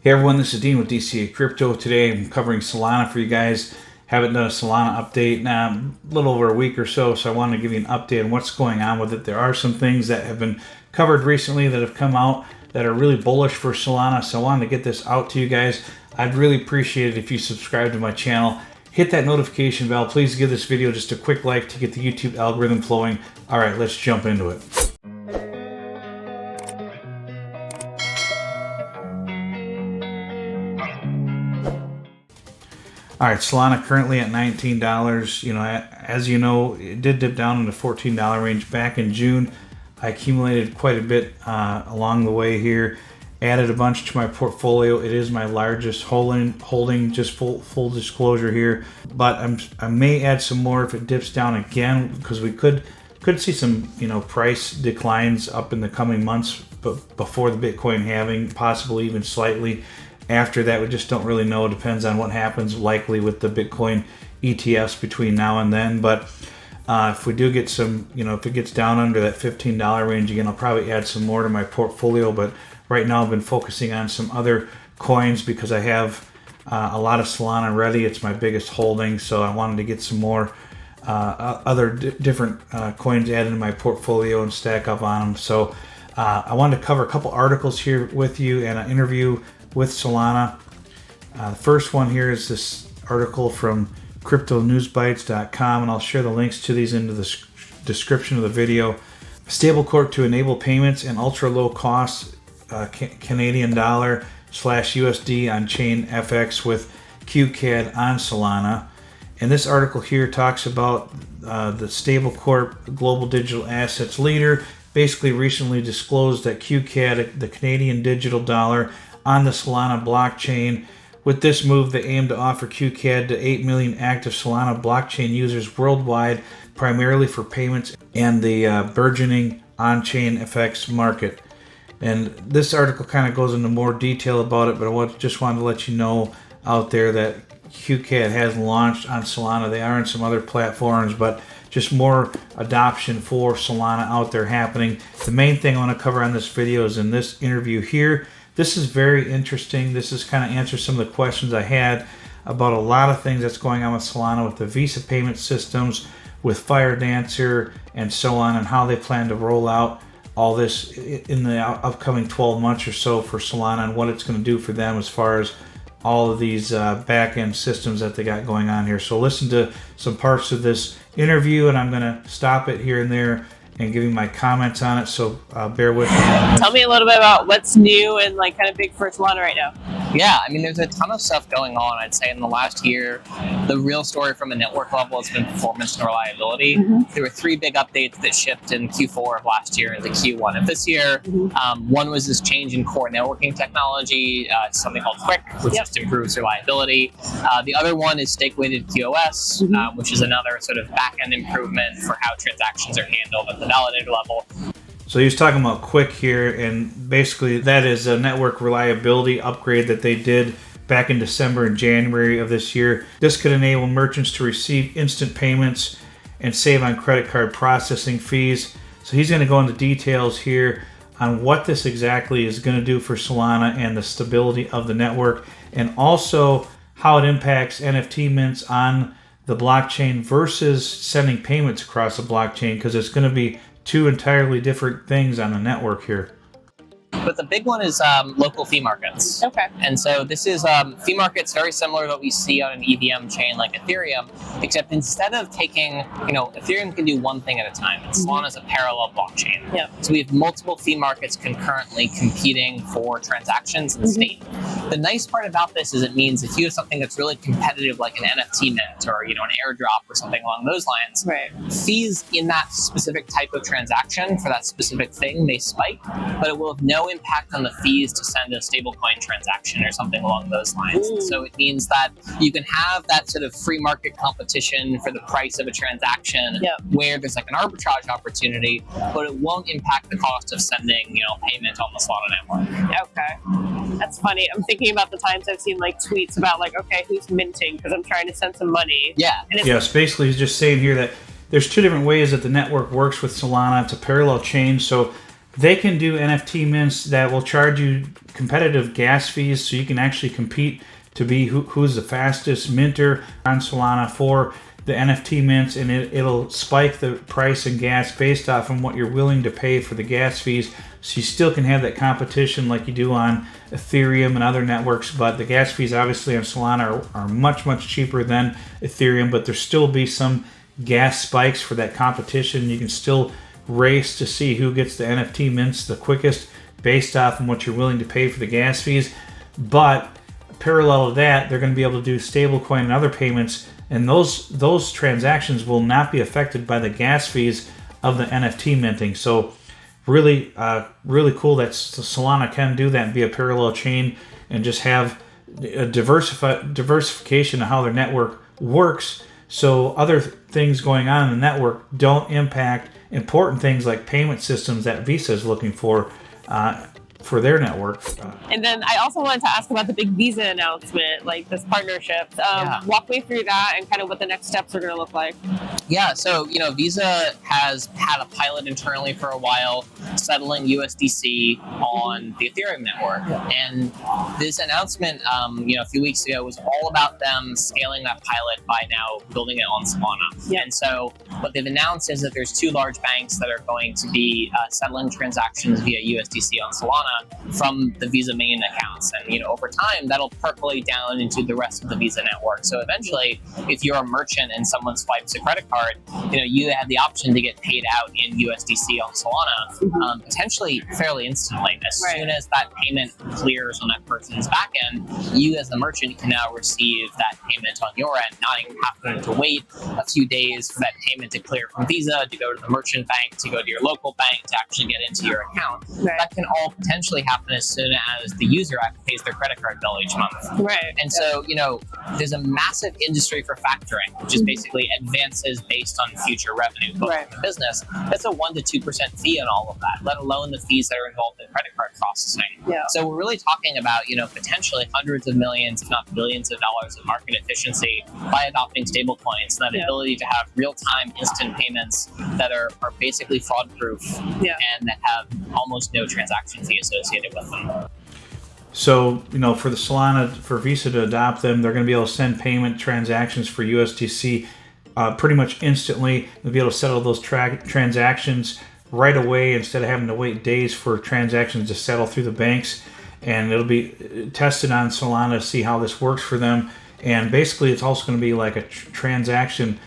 Hey everyone, this is Dean with DCA Crypto. Today I'm covering Solana for you guys. Haven't done a Solana update now a little over a week or so I wanted to give you an update on what's going on with it. There are some things that have been covered recently that have come out that are really bullish for Solana, so I wanted to get this out to you guys. I'd really appreciate it if you subscribe to my channel. Hit that notification bell. Please give this video just a quick like to get the YouTube algorithm flowing. All right, let's jump into it. All right, Solana currently at $19. As you know, it did dip down in the $14 range back in June. I accumulated quite a bit along the way here. Added a bunch to my portfolio. It is my largest holding, just full disclosure here. But I may add some more if it dips down again, because we could see some price declines up in the coming months, but before the Bitcoin halving, possibly even slightly. After that, we just don't really know. It depends on what happens likely with the Bitcoin ETFs between now and then. But if we do get some, if it gets down under that $15 range again, I'll probably add some more to my portfolio. But right now I've been focusing on some other coins because I have a lot of Solana ready. It's my biggest holding, so I wanted to get some more other different coins added to my portfolio and stack up on them. So I wanted to cover a couple articles here with you and an interview with Solana. The first one here is this article from cryptonewsbites.com, and I'll share the links to these into the description of the video. Stablecoin to enable payments and ultra low cost Canadian dollar / USD on chain FX with QCAD on Solana. And this article here talks about the Stablecorp global digital assets leader basically recently disclosed that QCAD, the Canadian digital dollar, on the Solana blockchain. With this move, they aim to offer QCAD to 8 million active Solana blockchain users worldwide, primarily for payments and the burgeoning on-chain FX market. And this article kind of goes into more detail about it, but I just wanted to let you know out there that QCAD has launched on Solana. They are on some other platforms, but just more adoption for Solana out there happening. The main thing I want to cover on this video is in this interview here. This is very interesting. This is kind of answers some of the questions I had about a lot of things that's going on with Solana, with the Visa payment systems, with Fire Dancer, and so on, and how they plan to roll out all this in the upcoming 12 months or so for Solana, and what it's going to do for them as far as all of these back-end systems that they got going on here. So listen to some parts of this interview, and I'm going to stop it here and there and giving my comments on it, so bear with me. Tell me a little bit about what's new and kind of big for Solana right now. Yeah, I mean, there's a ton of stuff going on. I'd say in the last year, the real story from a network level has been performance and reliability. There were 3 big updates that shipped in Q4 of last year into Q1 of this year. One was this change in core networking technology, something called Quick, which just improves reliability. The other one is stake-weighted QoS, which is another sort of back-end improvement for how transactions are handled at the validator level. So he was talking about Quick here, and basically that is a network reliability upgrade that they did back in December and January of this year. This could enable merchants to receive instant payments and save on credit card processing fees. So he's going to go into details here on what this exactly is going to do for Solana and the stability of the network, and also how it impacts NFT mints on the blockchain versus sending payments across the blockchain, because it's going to be 2 entirely different things on the network here. But the big one is local fee markets. Okay. And so this is fee markets very similar to what we see on an EVM chain like Ethereum, except instead of taking, Ethereum can do one thing at a time. Solana is a parallel blockchain. Yeah. So we have multiple fee markets concurrently competing for transactions and state. The nice part about this is it means if you have something that's really competitive, like an NFT mint or an airdrop or something along those lines, fees in that specific type of transaction for that specific thing may spike, but it will have no impact on the fees to send a stablecoin transaction or something along those lines. And so it means that you can have that sort of free market competition for the price of a transaction where there's like an arbitrage opportunity, but it won't impact the cost of sending, payment on the Solana network. Okay. That's funny. I'm thinking about the times I've seen tweets about okay, who's minting because I'm trying to send some money. Yeah. Yes, basically he's just saying here that there's 2 different ways that the network works with Solana. It's a parallel chain, so they can do NFT mints that will charge you competitive gas fees, so you can actually compete to be who's the fastest minter on Solana for the NFT mints, and it'll spike the price in gas based off of what you're willing to pay for the gas fees. So you still can have that competition like you do on Ethereum and other networks, but the gas fees obviously on Solana are much, much cheaper than Ethereum, but there still be some gas spikes for that competition. You can still race to see who gets the NFT mints the quickest based off of what you're willing to pay for the gas fees. But parallel to that, they're going to be able to do stablecoin and other payments, and those transactions will not be affected by the gas fees of the NFT minting. So really cool that Solana can do that and be a parallel chain and just have a diversification of how their network works, so other things going on in the network don't impact important things like payment systems that Visa is looking for their network. And then I also wanted to ask about the big Visa announcement, like this partnership. Walk me through that and kind of what the next steps are going to look like. Yeah, so Visa has had a pilot internally for a while, settling USDC on the Ethereum network, and this announcement, a few weeks ago, was all about them scaling that pilot by now building it on Solana. Yeah. And so what they've announced is that there's 2 large banks that are going to be settling transactions via USDC on Solana from the Visa main accounts, and over time that'll percolate down into the rest of the Visa network. So eventually, if you're a merchant and someone swipes a credit card, you have the option to get paid out in USDC on Solana, potentially fairly instantly. As soon as that payment clears on that person's back end, you as the merchant can now receive that payment on your end, not even having to wait a few days for that payment to clear from Visa, to go to the merchant bank, to go to your local bank, to actually get into your account. That can all potentially happen as soon as the user pays their credit card bill each month. Right. And so, there's a massive industry for factoring, which is basically advances based on future revenue booked in the business. That's a 1% to 2% fee on all of that, let alone the fees that are involved in credit card processing. Yeah. So we're really talking about, potentially hundreds of millions, if not billions of dollars of market efficiency by adopting stablecoins, and that ability to have real-time instant payments that are basically fraud-proof and that have almost no transaction fee associated with them. So, for the Solana, for Visa to adopt them, they're going to be able to send payment transactions for USDC pretty much instantly. They'll be able to settle those transactions right away instead of having to wait days for transactions to settle through the banks. And it'll be tested on Solana to see how this works for them. And basically, it's also going to be like a transaction,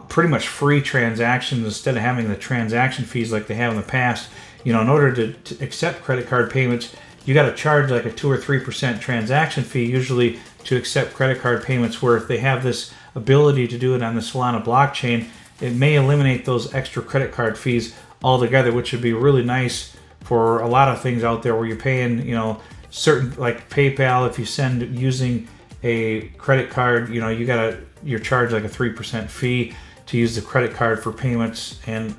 pretty much free transactions instead of having the transaction fees like they have in the past. In order to accept credit card payments, you got to charge like a 2 or 3% transaction fee usually to accept credit card payments, where if they have this ability to do it on the Solana blockchain, it may eliminate those extra credit card fees altogether, which would be really nice for a lot of things out there where you're paying, certain, like PayPal, if you send using a credit card, you're charged like a 3% fee to use the credit card for payments, and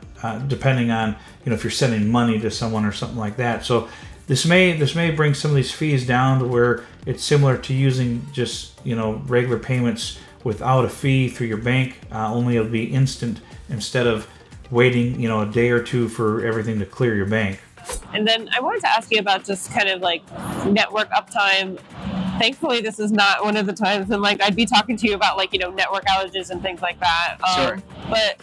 depending on, if you're sending money to someone or something like that. So this may bring some of these fees down to where it's similar to using just regular payments without a fee through your bank. Only it'll be instant instead of waiting a day or two for everything to clear your bank. And then I wanted to ask you about just kind of like network uptime. Thankfully, this is not one of the times when I'd be talking to you about network outages and things like that. Sure. But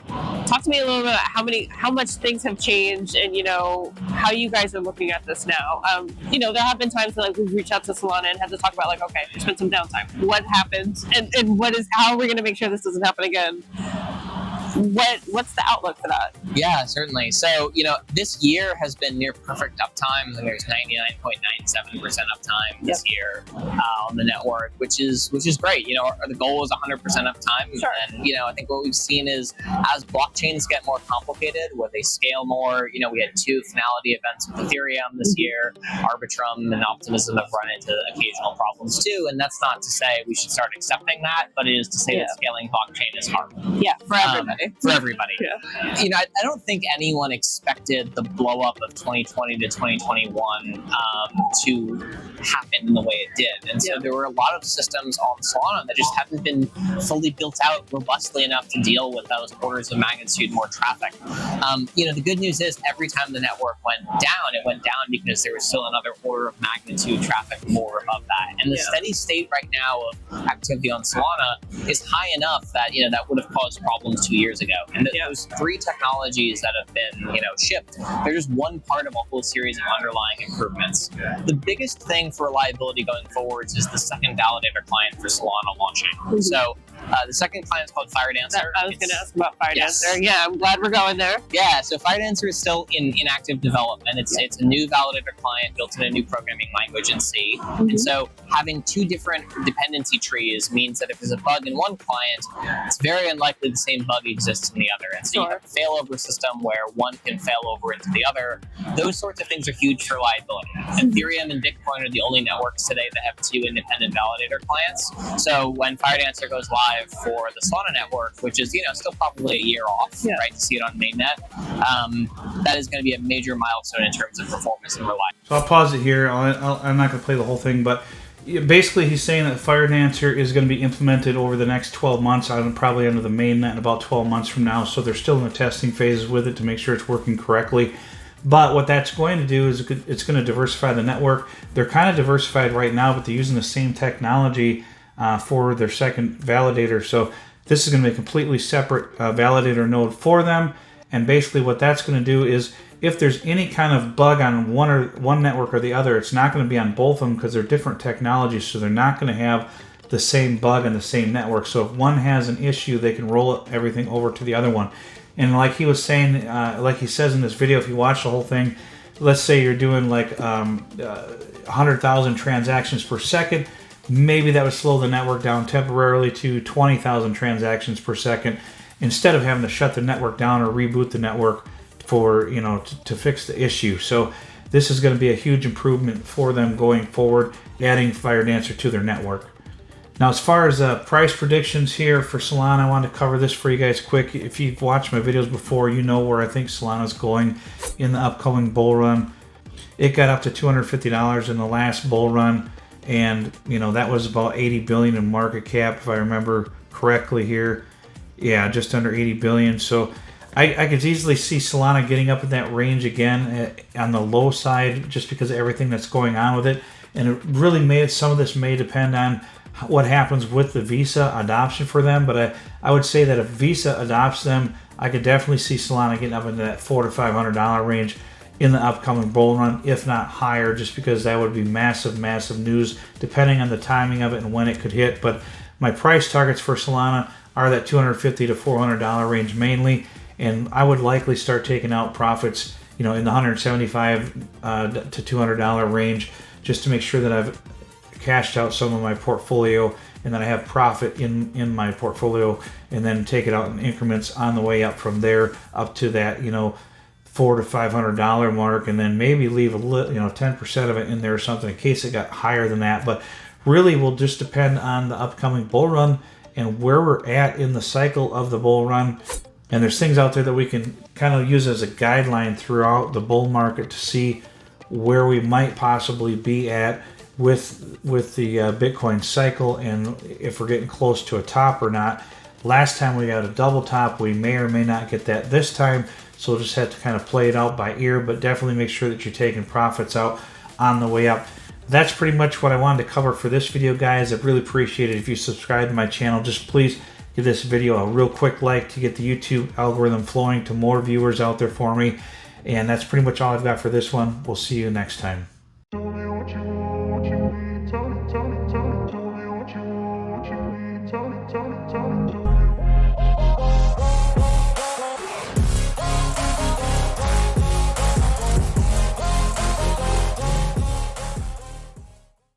talk to me a little bit about how much things have changed, and how you guys are looking at this now. There have been times that we've reached out to Solana and had to talk about okay, there's been some downtime. What happened, and how are we going to make sure this doesn't happen again? What's the outlook for that? Yeah, certainly. So, this year has been near perfect uptime. I think there's 99.97% uptime this year on the network, which is great. The goal is 100% uptime. Sure. And, I think what we've seen is as blockchains get more complicated, where they scale more, we had 2 finality events with Ethereum this year. Arbitrum and Optimism have run into occasional problems too. And that's not to say we should start accepting that, but it is to say that scaling blockchain is hard. Yeah, for everybody. For everybody. Yeah. I don't think anyone expected the blow up of 2020 to 2021 to happen in the way it did. And so there were a lot of systems on Solana that just haven't been fully built out robustly enough to deal with those orders of magnitude more traffic. The good news is every time the network went down, it went down because there was still another order of magnitude traffic more above that. And the steady state right now of activity on Solana is high enough that that would have caused problems 2 years ago. And those three technologies that have been shipped, they're just one part of a whole series of underlying improvements. The biggest thing for reliability going forwards is the second validator client for Solana launching. So the second client is called FireDancer. I was going to ask about FireDancer. Yeah, I'm glad we're going there. Yeah, so FireDancer is still in active development. It's a new validator client built in a new programming language in C. And so having two different dependency trees means that if there's a bug in one client, it's very unlikely the same bug exists in the other. And so you have a failover system where one can fail over into the other. Those sorts of things are huge for reliability. Ethereum and Bitcoin are the only networks today that have two independent validator clients. So when FireDancer goes live for the Solana network, which is still probably a year off, right, to see it on mainnet, that is going to be a major milestone in terms of performance and reliability. So I'll pause it here. I'm not going to play the whole thing, but basically he's saying that FireDancer is going to be implemented over the next 12 months, probably under the mainnet in about 12 months from now. So they're still in the testing phases with it to make sure it's working correctly. But what that's going to do is it's going to diversify the network. They're kind of diversified right now, but they're using the same technology for their second validator. So this is going to be a completely separate validator node for them. And basically what that's going to do is if there's any kind of bug on one network or the other, it's not going to be on both of them because they're different technologies. So they're not going to have the same bug on the same network. So if one has an issue, they can roll everything over to the other one. And like he was saying, like he says in this video, if you watch the whole thing, let's say you're doing like 100,000 transactions per second, maybe that would slow the network down temporarily to 20,000 transactions per second instead of having to shut the network down or reboot the network for, to fix the issue. So this is going to be a huge improvement for them going forward, adding FireDancer to their network. Now, as far as price predictions here for Solana, I wanted to cover this for you guys quick. If you've watched my videos before, you know where I think Solana's going in the upcoming bull run. It got up to $250 in the last bull run, and that was about 80 billion in market cap, if I remember correctly here. Yeah, just under 80 billion. So I could easily see Solana getting up in that range again on the low side, just because of everything that's going on with it. And it really some of this may depend on what happens with the Visa adoption for them, but I would say that if Visa adopts them, I could definitely see Solana getting up into that $400 to $500 range in the upcoming bull run, if not higher, just because that would be massive news, depending on the timing of it and when it could hit. But my price targets for Solana are that $250 to $400 range mainly, and I would likely start taking out profits, in the $175 to $200 range, just to make sure that I've cashed out some of my portfolio and then I have profit in my portfolio, and then take it out in increments on the way up from there up to that $400 to $500 mark, and then maybe leave a little 10% of it in there or something in case it got higher than that. But really will just depend on the upcoming bull run and where we're at in the cycle of the bull run. And there's things out there that we can kind of use as a guideline throughout the bull market to see where we might possibly be at with the Bitcoin cycle, and if we're getting close to a top or not. Last time we got a double top, we may or may not get that this time, so we'll just have to kind of play it out by ear, but definitely make sure that you're taking profits out on the way up. That's pretty much what I wanted to cover for this video, guys. I'd really appreciate it if you subscribe to my channel. Just please give this video a real quick like to get the YouTube algorithm flowing to more viewers out there for me. And that's pretty much all I've got for this one. We'll see you next time. Tell me what you need, tell me what you need, tell me.